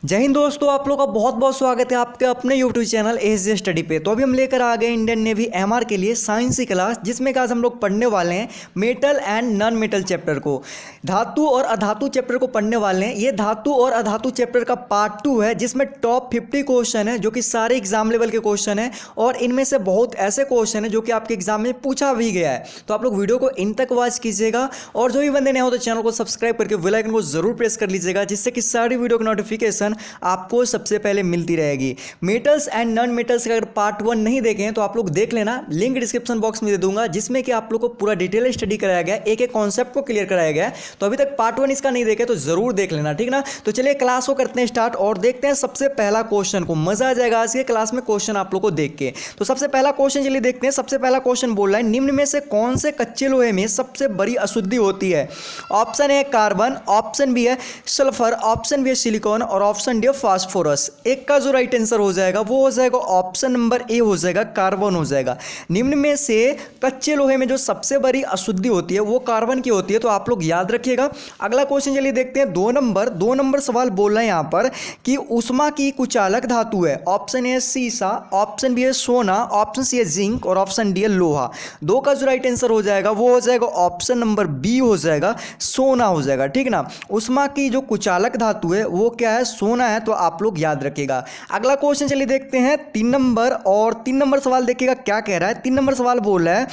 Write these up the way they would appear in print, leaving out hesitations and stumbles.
जय हिंद दोस्तों, आप लोग का बहुत बहुत स्वागत है आपके अपने YouTube चैनल एस स्टडी पे। तो अभी हम लेकर आ गए इंडियन नेवी एमआर के लिए साइंस की क्लास, जिसमें कि आज हम लोग पढ़ने वाले हैं metal and non metal chapter को। धातु और अधातु चैप्टर को पढ़ने वाले हैं। ये धातु और अधातु चैप्टर का पार्ट 2 है, जिसमें टॉप 50 क्वेश्चन है जो कि सारे एग्जाम लेवल के क्वेश्चन है, और इनमें से बहुत ऐसे क्वेश्चन है जो कि आपके एग्जाम में पूछा भी गया है। तो आप लोग वीडियो को इन तक वॉच कीजिएगा, और जो भी बंदे नए हो तो चैनल को सब्सक्राइब करके बेल आइकन को जरूर प्रेस कर लीजिएगा, जिससे कि सारी वीडियो की नोटिफिकेशन आपको सबसे पहले मिलती रहेगी। मेटल्स एंड नॉन मेटल्स का अगर पार्ट 1 नहीं देखे हैं तो आप लोग देख लेना, लिंक डिस्क्रिप्शन बॉक्स में दे दूंगा, जिसमें कि आप लोग को पूरा डिटेल स्टडी कराया गया, एक एक कॉन्सेप्ट को क्लियर कराया गया है। तो अभी तक पार्ट 1 इसका नहीं देखे तो जरूर देख लेना, ठीक ना। तो चलिए क्लास को करते हैं स्टार्ट और देखते हैं सबसे पहला क्वेश्चन को। मजा आ जाएगा आज के क्लास में क्वेश्चन आप लोग को देख के। तो सबसे पहला क्वेश्चन चलिए देखते हैं। सबसे पहला क्वेश्चन बोल रहा है, निम्न में से कौन से कच्चे लोहे में सबसे बड़ी अशुद्धि होती है? Option A carbon, option B है सल्फर, ऑप्शन बी है सिलिकॉन, और ऑप्शन डी है फास्फोरस। एक का जो राइट आंसर हो जाएगा वो हो जाएगा ऑप्शन नंबर ए हो जाएगा, कार्बन हो जाएगा। निम्न में से कच्चे लोहे में जो सबसे बड़ी अशुद्धि होती है वो कार्बन की होती है, तो आप लोग याद रखिएगा। अगला क्वेश्चन चलिए देखते हैं। 2 नंबर सवाल बोल रहे हैं यहाँ पर कि ऊष्मा की कुचालक धातु है। ऑप्शन ए सीसा, ऑप्शन बी है सोना, ऑप्शन सी है जिंक, और ऑप्शन डी है लोहा। 2 का जो राइट आंसर हो जाएगा वो हो जाएगा ऑप्शन नंबर बी हो जाएगा, सोना हो जाएगा, ठीक ना। ऊष्मा की जो कुचालक धातु है वो क्या है? सोना है, तो आप लोग याद रखिएगा। अगला क्वेश्चन चलिए देखते हैं 3 नंबर, और 3 नंबर सवाल देखिएगा क्या कह रहा है। 3 नंबर सवाल बोल रहा है,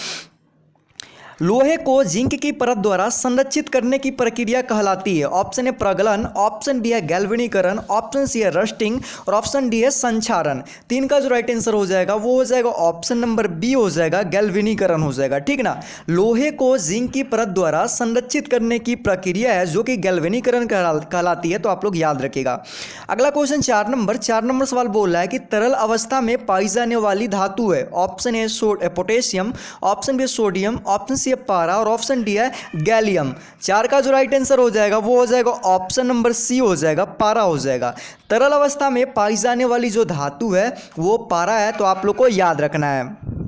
लोहे को जिंक की परत द्वारा संरक्षित करने की प्रक्रिया कहलाती है। ऑप्शन ए प्रगलन, ऑप्शन बी है गैल्वेनीकरण, ऑप्शन सी है रस्टिंग, और ऑप्शन डी है संक्षारण। 3 का जो राइट आंसर हो जाएगा वो हो जाएगा ऑप्शन नंबर बी हो जाएगा, गैल्वेनीकरण हो जाएगा, ठीक ना। लोहे को जिंक की परत द्वारा संरक्षित करने की प्रक्रिया है जो कि गैल्वेनीकरण कहलाती है, तो आप लोग याद रखिएगा। अगला क्वेश्चन 4 नंबर सवाल बोल रहा है कि तरल अवस्था में पाई जाने वाली धातु है। Option A potassium, option B sodium, option C पारा, और ऑप्शन डी है गैलियम। 4 का जो राइट आंसर हो जाएगा वो हो जाएगा ऑप्शन नंबर सी हो जाएगा, पारा हो जाएगा। तरल अवस्था में पाई जाने वाली जो धातु है वो पारा है, तो आप लोग को याद रखना है।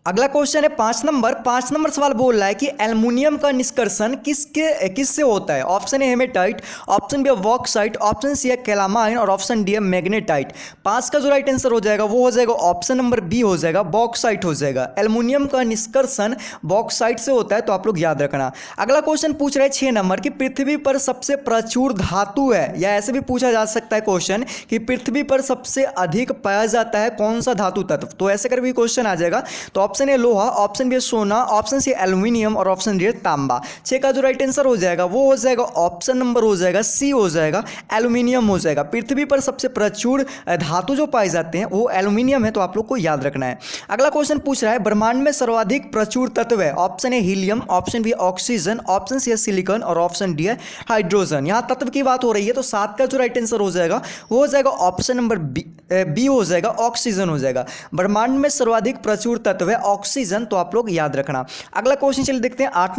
अगला क्वेश्चन है 5 नंबर सवाल बोल रहा है कि एल्युमिनियम का निष्कर्षण किससे होता है? Option A haematite, option B है बॉक्साइट, ऑप्शन सी है कैलामाइन, और ऑप्शन डी है मैग्नेटाइट। 5 का जो राइट आंसर हो जाएगा वो हो जाएगा ऑप्शन नंबर बी हो जाएगा, बॉक्साइट हो जाएगा। एल्युमिनियम का निष्कर्षण बॉक्साइट से होता है, तो आप लोग याद रखना। अगला क्वेश्चन पूछ रहा है 6 नंबर कि पृथ्वी पर सबसे प्रचुर धातु है, या ऐसे भी पूछा जा सकता है क्वेश्चन कि पृथ्वी पर सबसे अधिक पाया जाता है कौन सा धातु तत्व, तो ऐसे कर भी क्वेश्चन आ जाएगा। तो ऑप्शन ए लोहा, ऑप्शन बी सोना, ऑप्शन सी एल्युमिनियम, और ऑप्शन डी तांबा। 6 का जो राइट आंसर हो जाएगा वो हो जाएगा ऑप्शन नंबर हो जाएगा सी हो जाएगा, एल्युमिनियम हो जाएगा। पृथ्वी पर सबसे प्रचुर धातु जो पाए जाते हैं वो एल्युमिनियम है, तो आप लोग को याद रखना है। अगला क्वेश्चन पूछ रहा है, ब्रह्मांड में सर्वाधिक प्रचुर तत्व है। Option A helium, option B oxygen, option C है सिलिकॉन, और ऑप्शन डी है हाइड्रोजन। यहाँ तत्व की बात हो रही है, तो 7 का जो राइट आंसर हो जाएगा वो हो जाएगा ऑप्शन नंबर बी हो जाएगा, ऑक्सीजन हो जाएगा। ब्रह्मांड में सर्वाधिक प्रचुर तत्व है ऑक्सीजन, तो आप लोग याद रखना। अगला क्वेश्चन चलिए देखते हैं 8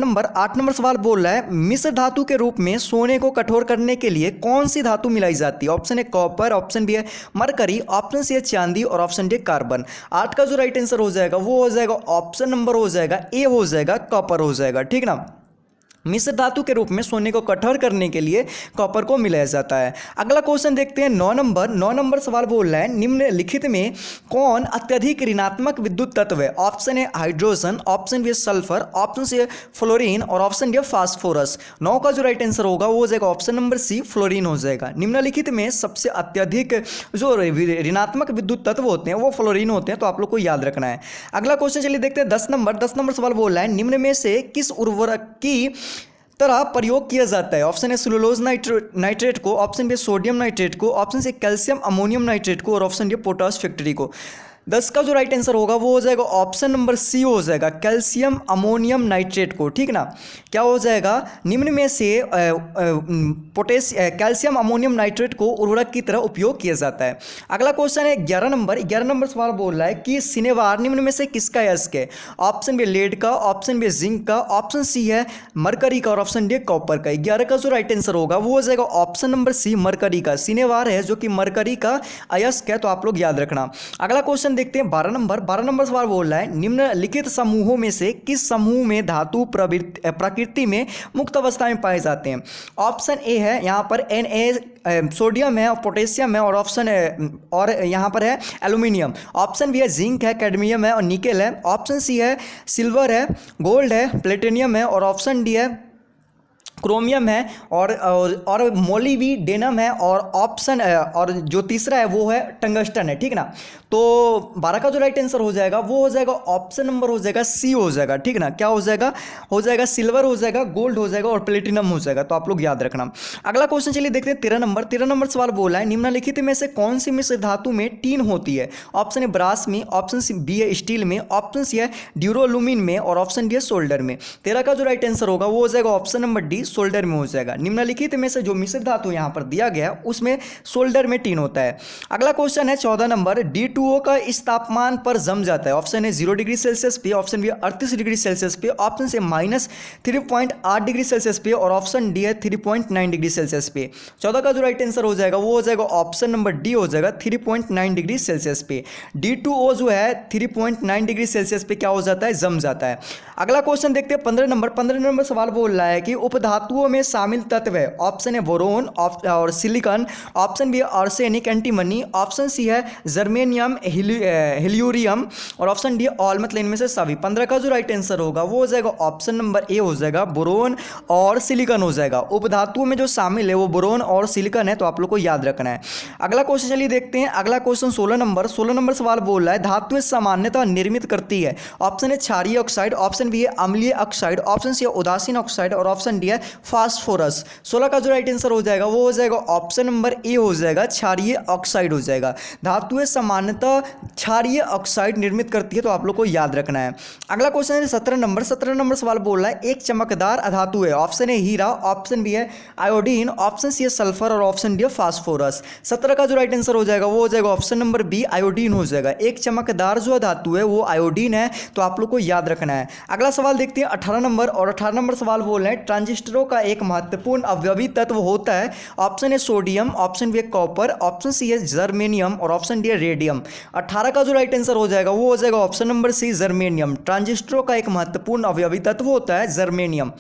नंबर सवाल बोल रहा है, मिश्र धातु के रूप में सोने को कठोर करने के लिए कौन सी धातु मिलाई जाती है? Option A copper, option B है मरकरी, ऑप्शन सी है चांदी, और ऑप्शन डी कार्बन। 8 का जो राइट आंसर हो जाएगा वो हो जाएगा ऑप्शन नंबर हो जाएगा ए हो जाएगा, कॉपर हो जाएगा, ठीक ना। मिश्र धातु के रूप में सोने को कठोर करने के लिए कॉपर को मिलाया जाता है। अगला क्वेश्चन देखते हैं 9 नंबर सवाल बोल रहा है, निम्नलिखित में कौन अत्यधिक ऋणात्मक विद्युत तत्व है? Option A hydrogen, option B sulphur, option C fluorine, और ऑप्शन डी फास्फोरस। 9 का जो राइट आंसर होगा वो हो जाएगा ऑप्शन नंबर सी, फ्लोरीन हो जाएगा। निम्नलिखित में सबसे अत्यधिक जो ऋणात्मक विद्युत तत्व होते हैं वो फ्लोरीन होते हैं, तो आप लोग को याद रखना है। अगला क्वेश्चन चलिए देखते हैं 10 नंबर सवाल बोल रहा है, निम्न में से किस उर्वरक की तरह प्रयोग किया जाता है? ऑप्शन है सेलुलोज नाइट्रेट को, ऑप्शन बी सोडियम नाइट्रेट को, option C calcium ammonium nitrate को, और ऑप्शन डी पोटाश फैक्ट्री को। 10 का जो राइट आंसर होगा वो हो जाएगा ऑप्शन नंबर सी हो जाएगा, कैल्शियम अमोनियम नाइट्रेट को, ठीक ना। क्या हो जाएगा? निम्न में से कैल्शियम अमोनियम नाइट्रेट को उर्वरक की तरह उपयोग किया जाता है। अगला क्वेश्चन है 11 नंबर सवाल बोल रहा है कि सिनेवार निम्न में से किसका अयस्क है? ऑप्शन बी लेड का, ऑप्शन बी जिंक का, ऑप्शन सी है मरकरी का, और ऑप्शन डी कॉपर का। 11 का जो राइट आंसर होगा वो हो जाएगा ऑप्शन नंबर सी, मरकरी का। सिनेवार है जो कि मरकरी का अयस्क है, तो आप लोग याद रखना। अगला क्वेश्चन क्वेश्चन देखते हैं 12 नंबर सवाल बोल रहा है निम्नलिखित समूहों में से किस समूह में धातु प्रकृति में मुक्त अवस्था में पाए जाते हैं। ऑप्शन ए है यहाँ पर Na सोडियम है और पोटेशियम है और और यहाँ पर है एल्यूमिनियम। ऑप्शन बी है जिंक है, कैडमियम है और निकेल है। ऑप्शन सी है सिल्वर है, गोल्ड है, प्लेटिनियम है और ऑप्शन डी है क्रोमियम है और मोलिब्डेनम है और ऑप्शन और जो तीसरा है वो है टंगस्टन है। ठीक ना, तो 12 का जो राइट आंसर हो जाएगा वो हो जाएगा ऑप्शन नंबर हो जाएगा सी हो जाएगा। ठीक ना, क्या हो जाएगा सिल्वर हो जाएगा, गोल्ड हो जाएगा और प्लेटिनम हो जाएगा। तो आप लोग याद रखना। अगला क्वेश्चन चलिए देखते हैं 13 नंबर सवाल बोला है निम्नलिखित में से कौन सी मिश्र धातु में टीन होती है। ऑप्शन ए ब्रास में, ऑप्शन बी है स्टील में, ऑप्शन सी है ड्यूरोलुमिन में और ऑप्शन डी है सोल्डर में। 13 का जो राइट आंसर होगा वो हो जाएगा ऑप्शन नंबर डी सोल्डर में हो जाएगा। निम्नलिखित में से जो मिश्र धातु यहां पर दिया गया उसमें सोल्डर में टीन होता है। अगला क्वेश्चन है 14 नंबर D2O का इस तापमान पर जम जाता है। ऑप्शन है 0 डिग्री सेल्सियस पे, ऑप्शन बी 38 डिग्री सेल्सियस पे, ऑप्शन से -3.8 डिग्री सेल्सियस पे और ऑप्शन डी है 3.9 डिग्री सेल्सियस पे। 14 का जो राइट आंसर हो जाएगा वो हो जाएगा ऑप्शन नंबर डी हो जाएगा 3.9 डिग्री सेल्सियस पे। D2O जो है 3.9 डिग्री सेल्सियस पे क्या हो जाता है, जम जाता है। अगला क्वेश्चन देखते हैं 15 नंबर सवाल बोल रहा है कि उपधातुओं में शामिल तत्व है। ऑप्शन है बोरोन और silicon, option B arsenic antimony, option C है जर्मेनियम हेलियोरियम और ऑप्शन डी ऑल, मतलब इनमें से सभी। 15 का जो राइट आंसर होगा वो हो जाएगा ऑप्शन नंबर ए हो जाएगा बोरोन और सिलिकॉन हो जाएगा। उपधातुओं में जो शामिल है वो बोरोन और सिलिकॉन है, तो आप लोग को याद रखना है। अगला क्वेश्चन चलिए देखते हैं। अगला क्वेश्चन 16 नंबर सवाल बोल रहा है धातुएं सामान्यतः निर्मित करती है। ऑप्शन है क्षारीय ऑक्साइड, ऑप्शन बी है अम्लीय ऑक्साइड, ऑप्शन सी है उदासीन ऑक्साइड और ऑप्शन डी है फास्फोरस। 16 का जो राइट आंसर हो जाएगा वो हो जाएगा ऑप्शन नंबर ए हो जाएगा क्षारीय ऑक्साइड हो जाएगा। धातुएं सामान्यतः क्षारीय ऑक्साइड निर्मित करती है, तो आप लोग को याद रखना है। अगला क्वेश्चन है 17 नंबर सवाल बोल रहा है एक चमकदार अधातु है। ऑप्शन है हीरा, ऑप्शन बी है आयोडीन, ऑप्शन सी है सल्फर और ऑप्शन डी है फास्फोरस। 17 का जो राइट आंसर हो जाएगा वो हो जाएगा ऑप्शन नंबर बी आयोडीन हो जाएगा। एक चमकदार जो धातु है वो आयोडीन है, तो आप लोग को याद रखना है। अगला सवाल देखते हैं 18 नंबर सवाल बोल रहे हैं ट्रांजिस्टरों का एक महत्वपूर्ण अवयवी तत्व होता है। ऑप्शन है सोडियम, ऑप्शन बी है कॉपर, ऑप्शन सी है जर्मेनियम और ऑप्शन डी है रेडियम। 18 का जो राइट आंसर हो जाएगा वो हो जाएगा ऑप्शन नंबर सी जर्मेनियम। ट्रांजिस्टरों का एक महत्वपूर्ण अवयवी तत्व होता है जर्मेनियम।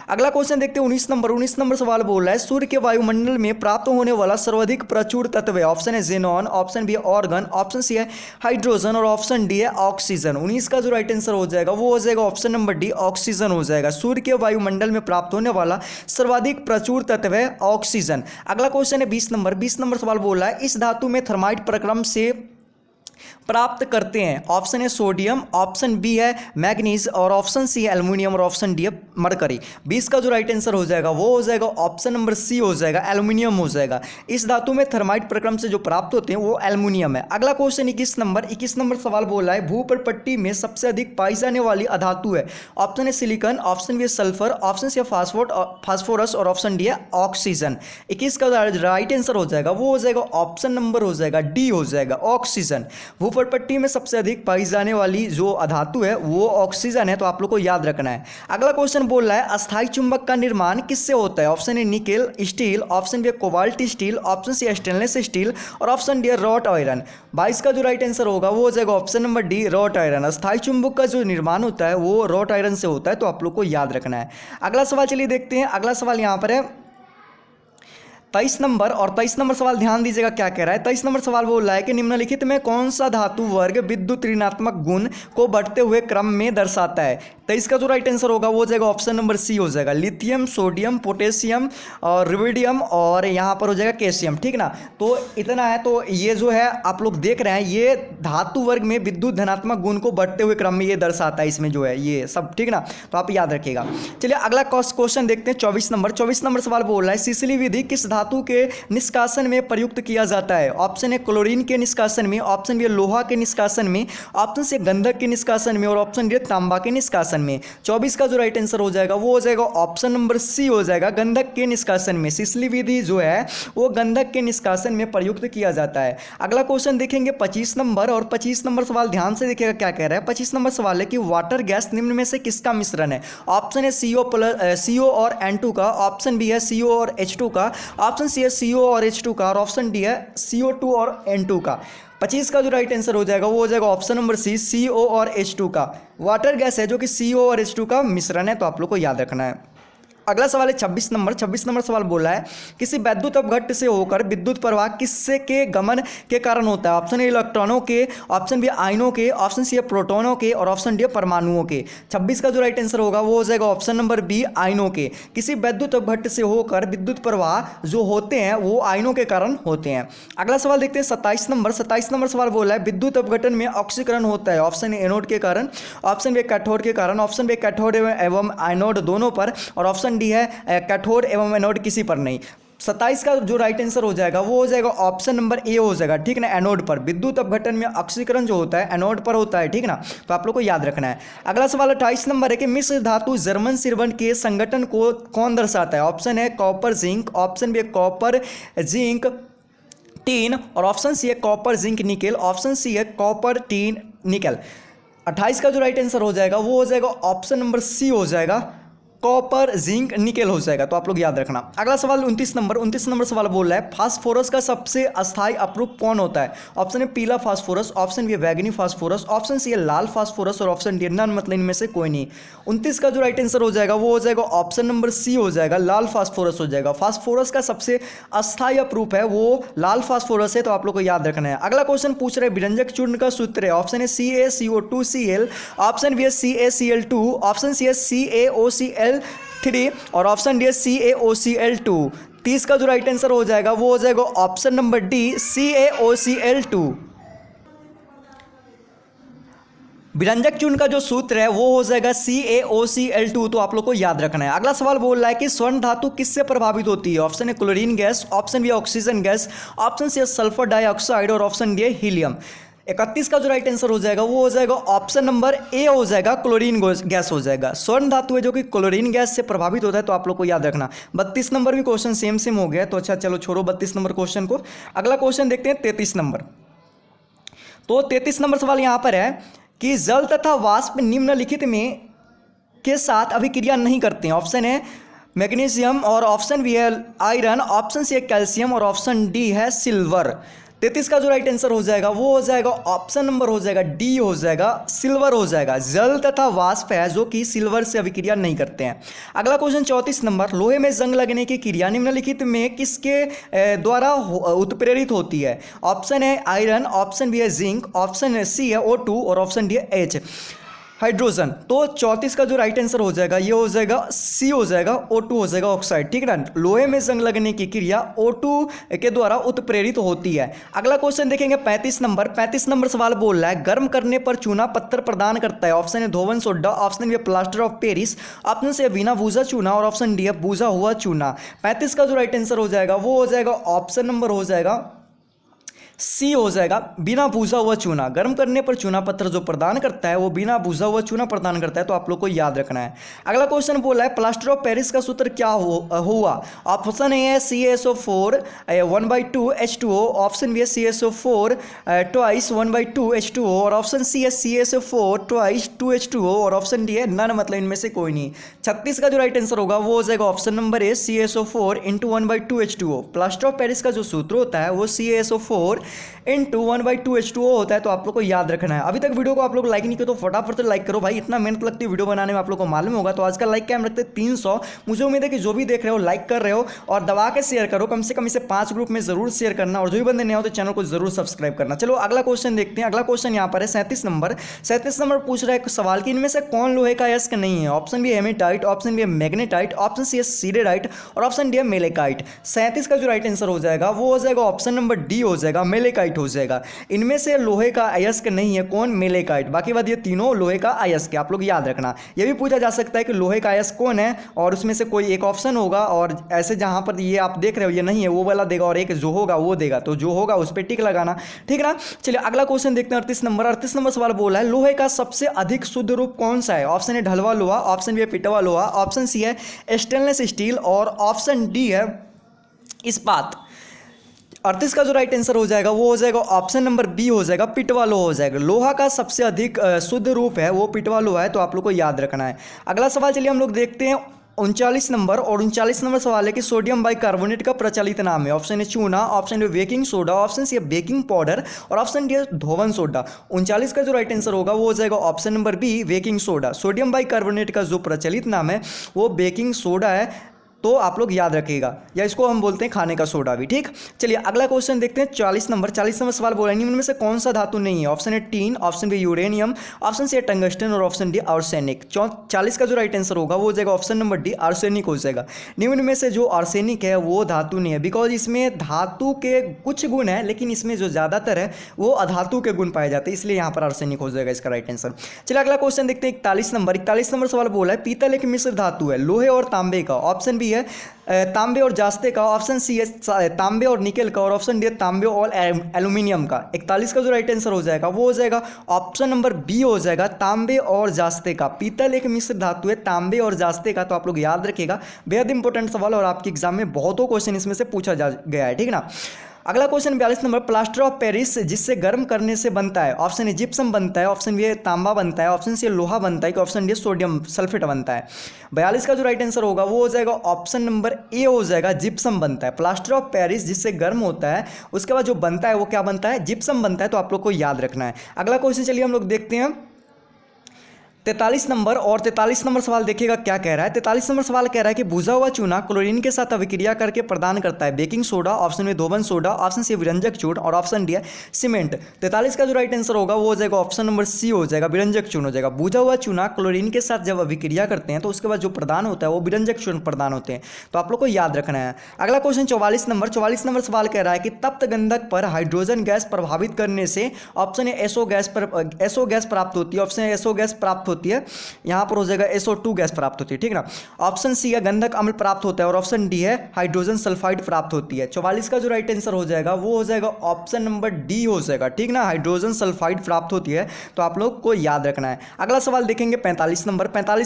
अगला क्वेश्चन देखते हैं 19 नंबर सवाल बोल रहा है सूर्य के वायुमंडल में प्राप्त होने वाला सर्वाधिक प्रचुर तत्व है। ऑप्शन है जेनॉन, ऑप्शन बी है ऑर्गन, ऑप्शन सी है हाइड्रोजन और ऑप्शन डी है ऑक्सीजन। 19 का जो राइट आंसर हो जाएगा वो हो जाएगा ऑप्शन नंबर डी ऑक्सीजन हो जाएगा। सूर्य के वायुमंडल में प्राप्त होने वाला सर्वाधिक प्रचुर तत्व है ऑक्सीजन। अगला क्वेश्चन है 20 नंबर सवाल बोल रहा है इस धातु में थर्माइट प्रक्रम से प्राप्त करते हैं। ऑप्शन है सोडियम, ऑप्शन बी है मैग्नीज और ऑप्शन सी है एल्यूमिनियम और ऑप्शन डी है मरकरी। 20 का जो राइट आंसर हो जाएगा वो हो जाएगा ऑप्शन नंबर सी हो जाएगा एल्यूमिनियम हो जाएगा। इस धातु में थर्माइट प्रक्रम से जो प्राप्त होते हैं वो एल्यूमिनियम है। अगला क्वेश्चन 21 नंबर सवाल बोल रहा है भूपर्पट्टी में सबसे अधिक पाई जाने वाली अधातु है। ऑप्शन है सिलिकॉन, ऑप्शन बी है सल्फर, ऑप्शन सी है फास्फोरस और ऑप्शन डी है ऑक्सीजन। 21 का राइट आंसर हो जाएगा वो हो जाएगा ऑप्शन नंबर हो जाएगा डी हो जाएगा ऑक्सीजन। भूपर्पट्टी में सबसे अधिक पाई जाने वाली जो अधातु है वो ऑक्सीजन है, तो आप लोग को याद रखना है। अगला क्वेश्चन बोल रहा है अस्थायी चुंबक का निर्माण किससे होता है। ऑप्शन है nickel steel, option B cobalt steel, option C stainless steel और ऑप्शन डी रॉट आयरन। 22 का जो राइट आंसर होगा वो हो जाएगा option number D wrought iron. अस्थायी चुंबक का जो निर्माण होता है वो रॉट आयरन से होता है, तो आप लोग को याद रखना है। अगला सवाल चलिए देखते हैं। अगला सवाल यहाँ पर है 23 नंबर सवाल ध्यान दीजिएगा क्या कह रहा है। 23 नंबर सवाल बोल रहा है कि निम्नलिखित में कौन सा धातु वर्ग विद्युत ऋणात्मक गुण को बढ़ते हुए क्रम में दर्शाता है। 23 का जो राइट आंसर होगा वो हो जाएगा ऑप्शन नंबर सी हो जाएगा लिथियम, सोडियम, पोटेशियम और रुबिडियम और यहाँ पर हो जाएगा कैल्शियम। ठीक ना, तो इतना है। तो ये जो है आप लोग देख रहे हैं ये धातु वर्ग में विद्युत धनात्मक गुण को बढ़ते हुए क्रम में ये दर्शाता है इसमें जो है ये सब। ठीक ना, तो आप याद रखिएगा। चलिए अगला क्वेश्चन देखते हैं 24 नंबर सवाल बोल रहा है सिसिली विधि किस धातु के निष्कासन में प्रयुक्त किया जाता है। ऑप्शन है क्लोरीन के निष्कासन में, ऑप्शन बी लोहा के निष्कासन में, ऑप्शन सी गंधक के निष्कासन में और ऑप्शन डी तांबा के निष्कासन में। 24 का जो राइट आंसर हो जाएगा वो हो जाएगा ऑप्शन नंबर सी हो जाएगा गंधक के निष्कासन में। सिसिली विधि जो है वो गंधक के निष्कासन में प्रयुक्त किया जाता है। अगला क्वेश्चन देखेंगे 25 नंबर सवाल ध्यान से देखिएगा क्या कह रहा है। 25 नंबर सवाल है कि वाटर गैस निम्न में से किसका मिश्रण है। ऑप्शन है CO और N2 का, ऑप्शन बी है CO और H2 का, ऑप्शन सी है CO और H2 का, और ऑप्शन डी है CO2 और N2 का। 25 का जो राइट आंसर हो जाएगा वो हो जाएगा ऑप्शन नंबर सी, CO और H2 का। वाटर गैस है जो कि CO और H2 का मिश्रण है, तो आप लोग को याद रखना है। अगला सवाल है 26 नंबर। 26 नंबर सवाल बोला है किसी वैद्युत अपघट्ट से होकर विद्युत प्रवाह किससे के गमन के कारण होता है। ऑप्शन ए इलेक्ट्रॉनों के, ऑप्शन बी आयनों के, ऑप्शन सी है प्रोटॉनों के, और ऑप्शन डी है परमाणुओं के। 26 का जो राइट आंसर होगा वो हो जाएगा ऑप्शन नंबर बी, आयनों के। किसी वैद्युत अपघट्ट से होकर विद्युत प्रवाह जो होते हैं वो आयनों के कारण होते हैं। अगला सवाल देखते हैं 27 नंबर। 27 नंबर सवाल बोला है विद्युत अपघटन में ऑक्सीकरण होता है। ऑप्शन ए एनोड के कारण, ऑप्शन बी कैथोड के कारण, ऑप्शन बी कैथोड एवं आयनोड दोनों पर, और ऑप्शन डी है कैथोड एवं एनोड किसी पर नहीं। 27 का जो राइट आंसर हो जाएगा वो हो जाएगा ऑप्शन नंबर ए हो जाएगा, ठीक ना, एनोड पर। विद्युत अपघटन में ऑक्सीकरण जो होता है एनोड पर होता है, ठीक ना, तो आप लोग को याद रखना है। अगला सवाल 28 नंबर है कि मिश्र धातु जर्मन सिरवन के संगठन को कौन दर्शाता है। ऑप्शन है copper zinc, option B copper zinc tin, और ऑप्शन सी है copper zinc nickel, option C है कॉपर टीन निकेल। 28 का जो राइट आंसर हो जाएगा वो हो जाएगा ऑप्शन नंबर सी हो जाएगा, कॉपर जिंक निकेल हो जाएगा, तो आप लोग याद रखना। अगला सवाल 29 नंबर। 29 नंबर सवाल बोल रहा है फास्फोरस का सबसे अस्थायी अपरूप कौन होता है। ऑप्शन है पीला फास्फोरस, ऑप्शन बी है बैगनी फास्फोरस, ऑप्शन सी है लाल फास्फोरस, और ऑप्शन डी नन, मतलब इनमें से कोई नहीं। 29 का जो राइट आंसर हो जाएगा वो हो जाएगा ऑप्शन नंबर सी हो जाएगा, लाल फास्फोरस हो जाएगा। फास्फोरस का सबसे अस्थायी अपरूप है वो लाल फास्फोरस है, तो आप लोग को याद रखना है। अगला क्वेश्चन पूछ रहे विरंजक चूर्ण का सूत्र है। ऑप्शन है CaCO2Cl, ऑप्शन बी है CaCl2, ऑप्शन सी है CaOCl3, और ऑप्शन डी है CaOCl2। 30 का जो राइट आंसर हो जाएगा वो हो जाएगा ऑप्शन नंबर डी, CaOCl2। विरंजक चूर्ण का जो सूत्र है वो हो जाएगा CaOCl2, तो आप लोग को याद रखना है। अगला सवाल बोल रहा है कि स्वर्ण धातु किससे प्रभावित होती है। ऑप्शन है chlorine gas, option B oxygen gas, option C है सल्फर डाइऑक्साइड, और ऑप्शन डी है हीलियम। 31 का जो राइट आंसर हो जाएगा वो हो जाएगा ऑप्शन नंबर ए हो जाएगा, क्लोरीन गैस हो जाएगा। स्वर्ण धातु है जो कि क्लोरीन गैस से प्रभावित होता है, तो आप लोग को याद रखना। 32 नंबर भी क्वेश्चन सेम हो गया, तो अच्छा चलो छोड़ो 32 नंबर क्वेश्चन को। अगला क्वेश्चन देखते हैं 33 नंबर। तो 33 नंबर सवाल यहाँ पर है कि जल तथा वाष्प निम्नलिखित में के साथ अभिक्रिया नहीं करते हैं। ऑप्शन है मैग्नीशियम, और ऑप्शन बी है आयरन, ऑप्शन सी है कैल्शियम, और ऑप्शन डी है सिल्वर। 33 का जो राइट आंसर हो जाएगा वो हो जाएगा ऑप्शन नंबर हो जाएगा डी हो जाएगा, सिल्वर हो जाएगा। जल तथा वाष्प है जो कि सिल्वर से अभिक्रिया नहीं करते हैं। अगला क्वेश्चन 34 नंबर। लोहे में जंग लगने की क्रिया निम्नलिखित में किसके द्वारा उत्प्रेरित होती है। ऑप्शन है आयरन, ऑप्शन बी है जिंक, ऑप्शन सी है O2, और ऑप्शन डी है H हाइड्रोजन। तो 34 का जो राइट आंसर हो जाएगा ये हो जाएगा सी हो जाएगा, O2 हो जाएगा ऑक्साइड, ठीक है ना। लोहे में जंग लगने की क्रिया O2 के द्वारा उत्प्रेरित होती है। अगला क्वेश्चन देखेंगे 35 नंबर। 35 नंबर सवाल बोल रहा है गर्म करने पर चूना पत्थर प्रदान करता है। ऑप्शन है धोवन soda, option B plaster of Paris, option से बिना भूजा चूना, और ऑप्शन डी है भूजा हुआ चूना। 35 का जो राइट आंसर हो जाएगा वो हो जाएगा ऑप्शन नंबर हो जाएगा सी हो जाएगा, बिना भूजा हुआ चूना। गर्म करने पर चूना पत्थर जो प्रदान करता है वो बिना भूजा हुआ चूना प्रदान करता है, तो आप लोग को याद रखना है। अगला क्वेश्चन बोला है प्लास्टर ऑफ पेरिस का सूत्र क्या हुआ। ऑप्शन ए है CaSO4 1/2 H2O, ऑप्शन बी है CaSO4 twice 1/2 H2O, और ऑप्शन सी है CaSO4 twice 2 H2O, और ऑप्शन डी है नन, मतलब इनमें से कोई नहीं। 36 का जो राइट आंसर होगा वो हो जाएगा option number A, CaSO4 × 1/2 H2O। Plaster of Paris का जो सूत्र होता है वो CaSO4 × 1/2 H2O होता है, तो आप लोग को याद रखना है। अभी तक वीडियो को आप लोग लाइक नहीं किया तो फटाफट से लाइक करो भाई, इतना मेहनत लगती है वीडियो बनाने में, आप लोग को मालूम होगा। तो आज का लाइक क्या हम रखते हैं 300। मुझे उम्मीद है कि जो भी देख रहे हो लाइक कर रहे हो, और दबा के शेयर करो, कम से कम इसे 5 ग्रुप में जरूर शेयर करना, और जो भी बंदे नहीं हो तो चैनल को जरूर सब्सक्राइब करना। चलो अगला क्वेश्चन देखते हैं। अगला क्वेश्चन यहाँ पर है 37 नंबर। 37 नंबर पूछ रहा है सवाल कि इनमें से कौन लोहे का अयस्क नहीं है। Option B haematite, option B है मैग्नेटाइट, ऑप्शन सी है सीडेराइट, और ऑप्शन डी है मेलेकाइट। 37 का जो राइट आंसर हो जाएगा वो हो जाएगा ऑप्शन नंबर डी हो जाएगा, मेलेकाइट हो जाएगा। इनमें से लोहे का अयस्क नहीं है कौन, मेलेकाइट। बाकी बात ये तीनों लोहे का अयस्क है, आप लोग याद रखना। ये भी पूछा जा सकता है कि लोहे का अयस्क कौन है, और उसमें से कोई एक ऑप्शन होगा, और ऐसे जहां पर ये आप देख रहे हो ये नहीं है वो वाला देगा, और एक जो होगा वो देगा, तो जो होगा उस पर टिक लगाना, ठीक है ना। चलिए अगला क्वेश्चन देखते हैं 38 नंबर। 38 नंबर सवाल बोला है लोहे का सबसे अधिक शुद्ध रूप कौन सा है। ऑप्शन है ढलवा लोहा, ऑप्शन बी है पिटवा लोहा, ऑप्शन सी है स्टेनलेस स्टील, और ऑप्शन डी है इस्पात। 38 का जो राइट आंसर हो जाएगा वो हो जाएगा ऑप्शन नंबर बी हो जाएगा, पिटवा लोहा हो जाएगा। लोहा का सबसे अधिक शुद्ध रूप है वो पिटवा लोहा है, तो आप लोग को याद रखना है। अगला सवाल चलिए हम लोग देखते हैं 39 नंबर और 39 नंबर सवाल है कि सोडियम बाइकार्बोनेट का प्रचलित नाम है। ऑप्शन ए चूना, option A baking soda, option C baking powder और ऑप्शन डी धोवन सोडा। 39 का जो राइट आंसर होगा वो हो जाएगा option number B, baking soda. Sodium bicarbonate का जो प्रचलित नाम है वो बेकिंग सोडा है, तो आप लोग याद रखिएगा, या इसको हम बोलते हैं खाने का सोडा भी। ठीक, चलिए अगला क्वेश्चन देखते हैं। 40 नंबर सवाल बोला है, निम्न में से कौन सा धातु नहीं है? Option A tin, option B uranium, option C tungsten और ऑप्शन डी आर्सेनिक। 40 का जो राइट आंसर होगा वो हो जाएगा ऑप्शन नंबर डी, आर्सेनिक हो जाएगा। निम्न में से जो आर्सेनिक है वो धातु नहीं है, बिकॉज इसमें धातु के कुछ गुण है लेकिन इसमें जो ज़्यादातर है वो अधातु के गुण पाए जाते हैं, इसलिए यहाँ पर आर्सेनिक हो जाएगा इसका राइट आंसर। चलिए अगला क्वेश्चन देखते हैं। 41 नंबर सवाल बोला है, पीतल एक मिश्र धातु है, लोहे और तांबे का। ऑप्शन बी है तांबे और जास्ते का, ऑप्शन सी है तांबे और निकेल का और ऑप्शन डी है तांबे और एल्यूमिनियम का। 41 का जो राइट आंसर हो जाएगा वो हो जाएगा ऑप्शन नंबर बी हो जाएगा, तांबे और जास्ते का। पीतल एक मिश्र धातु है, तांबे और जास्ते का, तो आप लोग याद रखिएगा, बेहद इंपॉर्टेंट सवाल और आपके एग्जाम में बहुतों क्वेश्चन इसमें से पूछा जा गया है। ठीक है ना। अगला question 42 number, plaster of Paris जिससे गर्म करने से बनता है। ऑप्शन ए जिप्सम बनता है, ऑप्शन बी तांबा बनता है, ऑप्शन सी लोहा बनता है, ऑप्शन डी सोडियम सल्फेट बनता है। 42 का जो राइट आंसर होगा वो हो जाएगा ऑप्शन नंबर ए हो जाएगा, जिप्सम बनता है। प्लास्टर ऑफ पेरिस जिससे गर्म होता है उसके बाद जो बनता है वो क्या बनता है? जिप्सम बनता है, तो आप लोग को याद रखना है। अगला क्वेश्चन चलिए हम लोग देखते हैं 43 नंबर, और 43 नंबर सवाल देखिएगा क्या कह रहा है। 43 नंबर सवाल कह रहा है कि भुजा हुआ चूना क्लोरीन के साथ अभिक्रिया करके प्रदान करता है बेकिंग सोडा, ऑप्शन में धोवन सोडा, ऑप्शन सी विरंजक चूर्ण और ऑप्शन डी है सीमेंट। 43 का जो राइट आंसर होगा वो हो जाएगा ऑप्शन नंबर सी हो जाएगा, विरंजक चूर्ण हो जाएगा। भुजा हुआ चूना क्लोरीन के साथ जब अभिक्रिया करते हैं तो उसके बाद जो प्रदान होता है वो विरंजक चूर्ण प्रदान होते हैं, तो आप लोग को याद रखना है। अगला क्वेश्चन 44 नंबर सवाल कह रहा है कि तप्त गंधक पर हाइड्रोजन गैस प्रभावित करने से ऑप्शन ए एसओ गैस प्राप्त होती है, ऑप्शन ए एसओ गैस प्राप्त होती है, यहाँ पर हो जाएगा SO2 गैस प्राप्त होती है। ठीक ना। ऑप्शन सी है गंधक अम्ल प्राप्त होता है और ऑप्शन डी है हाइड्रोजन सल्फाइड प्राप्त होती है। 44 का जो राइट आंसर हो जाएगा वो हो जाएगा ऑप्शन नंबर डी हो जाएगा। ठीक ना, हाइड्रोजन सल्फाइड प्राप्त होती है, तो आप लोग को याद रखना है। अगला सवाल देखेंगे 45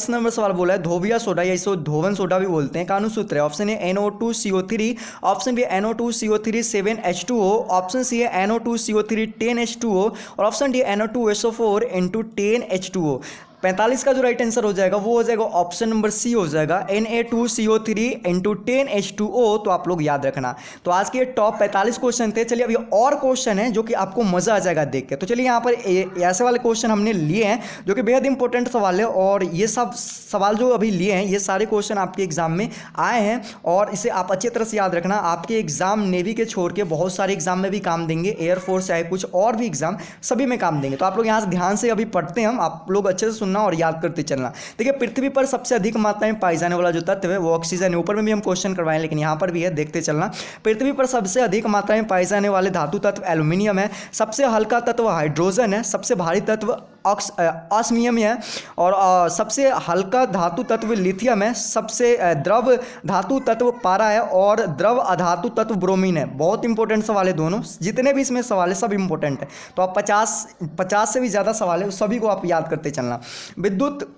नंबर सवाल बोला है धोबिया सोडा या इसको धोवन सोडा भी बोलते हैं, का अनुसूत्र है। Option A NO2CO3, option B NO2CO3 7H2O, option C है NO2CO3 10H2O और ऑप्शन डी NO2SO4 × 10H2O। 45 का जो राइट आंसर हो जाएगा वो हो जाएगा ऑप्शन नंबर सी हो जाएगा, Na2CO3 × 10H2O, तो आप लोग याद रखना। तो आज के टॉप 45 क्वेश्चन थे। चलिए अभी और क्वेश्चन है जो कि आपको मजा आ जाएगा देख के। तो चलिए यहाँ पर ऐसे वाले क्वेश्चन हमने लिए हैं जो कि बेहद इंपॉर्टेंट सवाल है, और ये सब सवाल जो अभी लिए हैं ये सारे क्वेश्चन आपके एग्जाम में आए हैं, और इसे आप अच्छी तरह से याद रखना। आपके एग्जाम नेवी के छोड़ के बहुत सारे एग्जाम में भी काम देंगे, एयरफोर्स चाहे कुछ और भी एग्जाम सभी में काम देंगे। तो आप लोग यहाँ से ध्यान से अभी पढ़ते हैं हम, आप लोग अच्छे से और याद करते चलना। देखिए पृथ्वी पर सबसे अधिक मात्रा में पाई जाने वाला जो तत्व है वो ऑक्सीजन है। ऊपर में भी हम क्वेश्चन करवाएं लेकिन यहाँ पर भी है, देखते चलना। पृथ्वी पर सबसे अधिक मात्रा में पाए जाने वाले धातु तत्व एल्यूमिनियम है, सबसे हल्का तत्व हाइड्रोजन है, सबसे भारी तत्व ऑस्मियम है, और सबसे हल्का धातु तत्व लिथियम है, सबसे द्रव धातु तत्व पारा है, और द्रव अधातु तत्व ब्रोमीन है। बहुत इंपॉर्टेंट सवाल है दोनों, जितने भी इसमें सवाल है सब इंपॉर्टेंट है। तो आप 50 से भी ज़्यादा सवाल है, सभी को आप याद करते चलना। विद्युत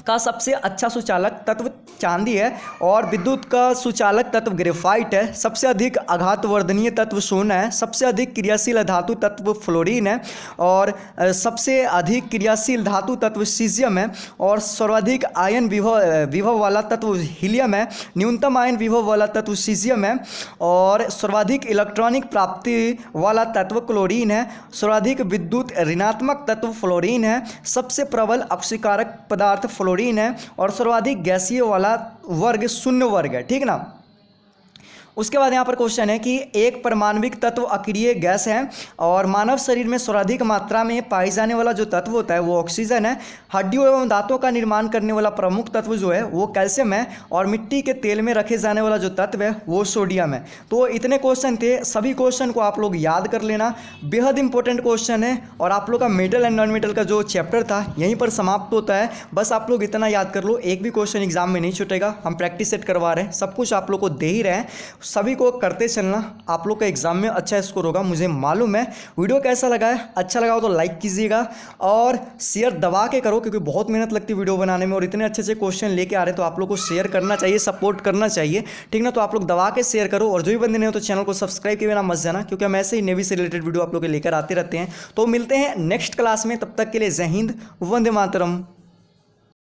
का सबसे अच्छा सुचालक तत्व चांदी है, और विद्युत का सुचालक तत्व ग्रेफाइट है, सबसे अधिक आघातवर्धनीय तत्व सोना है, सबसे अधिक क्रियाशील धातु तत्व फ्लोरीन है, और सबसे अधिक क्रियाशील धातु तत्व सीजियम है, और सर्वाधिक आयन विभव वाला तत्व हीलियम है, न्यूनतम आयन विभव वाला तत्व सीजियम है, और सर्वाधिक इलेक्ट्रॉनिक प्राप्ति वाला तत्व क्लोरीन है, सर्वाधिक विद्युत ऋणात्मक तत्व फ्लोरीन है, सबसे प्रबल अक्षीकारक पदार्थ फ्लोरीन है, और सर्वाधिक गैसीय वाला वर्ग शून्य वर्ग है। ठीक ना। उसके बाद यहाँ पर क्वेश्चन है कि एक परमाणविक तत्व अक्रिय गैस है, और मानव शरीर में सर्वाधिक मात्रा में पाई जाने वाला जो तत्व होता है वो ऑक्सीजन है, हड्डियों एवं दांतों का निर्माण करने वाला प्रमुख तत्व जो है वो कैल्शियम है, और मिट्टी के तेल में रखे जाने वाला जो तत्व है वो सोडियम है। तो इतने क्वेश्चन थे, सभी क्वेश्चन को आप लोग याद कर लेना, बेहद इंपॉर्टेंट क्वेश्चन है, और आप लोग का मेटल एंड नॉन मेटल का जो चैप्टर था यहीं पर समाप्त होता है। बस आप लोग इतना याद कर लो, एक भी क्वेश्चन एग्जाम में नहीं छूटेगा, हम प्रैक्टिस सेट करवा रहे हैं, सब कुछ आप लोग को दे ही रहे हैं, सभी को करते चलना, आप लोग का एग्जाम में अच्छा स्कोर होगा, मुझे मालूम है। वीडियो कैसा लगा है? अच्छा लगा हो तो लाइक कीजिएगा, और शेयर दबा के करो, क्योंकि बहुत मेहनत लगती है वीडियो बनाने में, और इतने अच्छे अच्छे क्वेश्चन लेके आ रहे हैं तो आप लोग को शेयर करना चाहिए, सपोर्ट करना चाहिए। ठीक ना। तो आप लोग दबा के शेयर करो, और जो भी बंदे नहीं हो तो चैनल को सब्सक्राइब किए बिना मत जाना, क्योंकि हम ऐसे ही नेवी से रिलेटेड वीडियो आप लोग के लेकर आते रहते हैं। तो मिलते हैं नेक्स्ट क्लास में, तब तक के लिए जय हिंद, वंदे मातरम।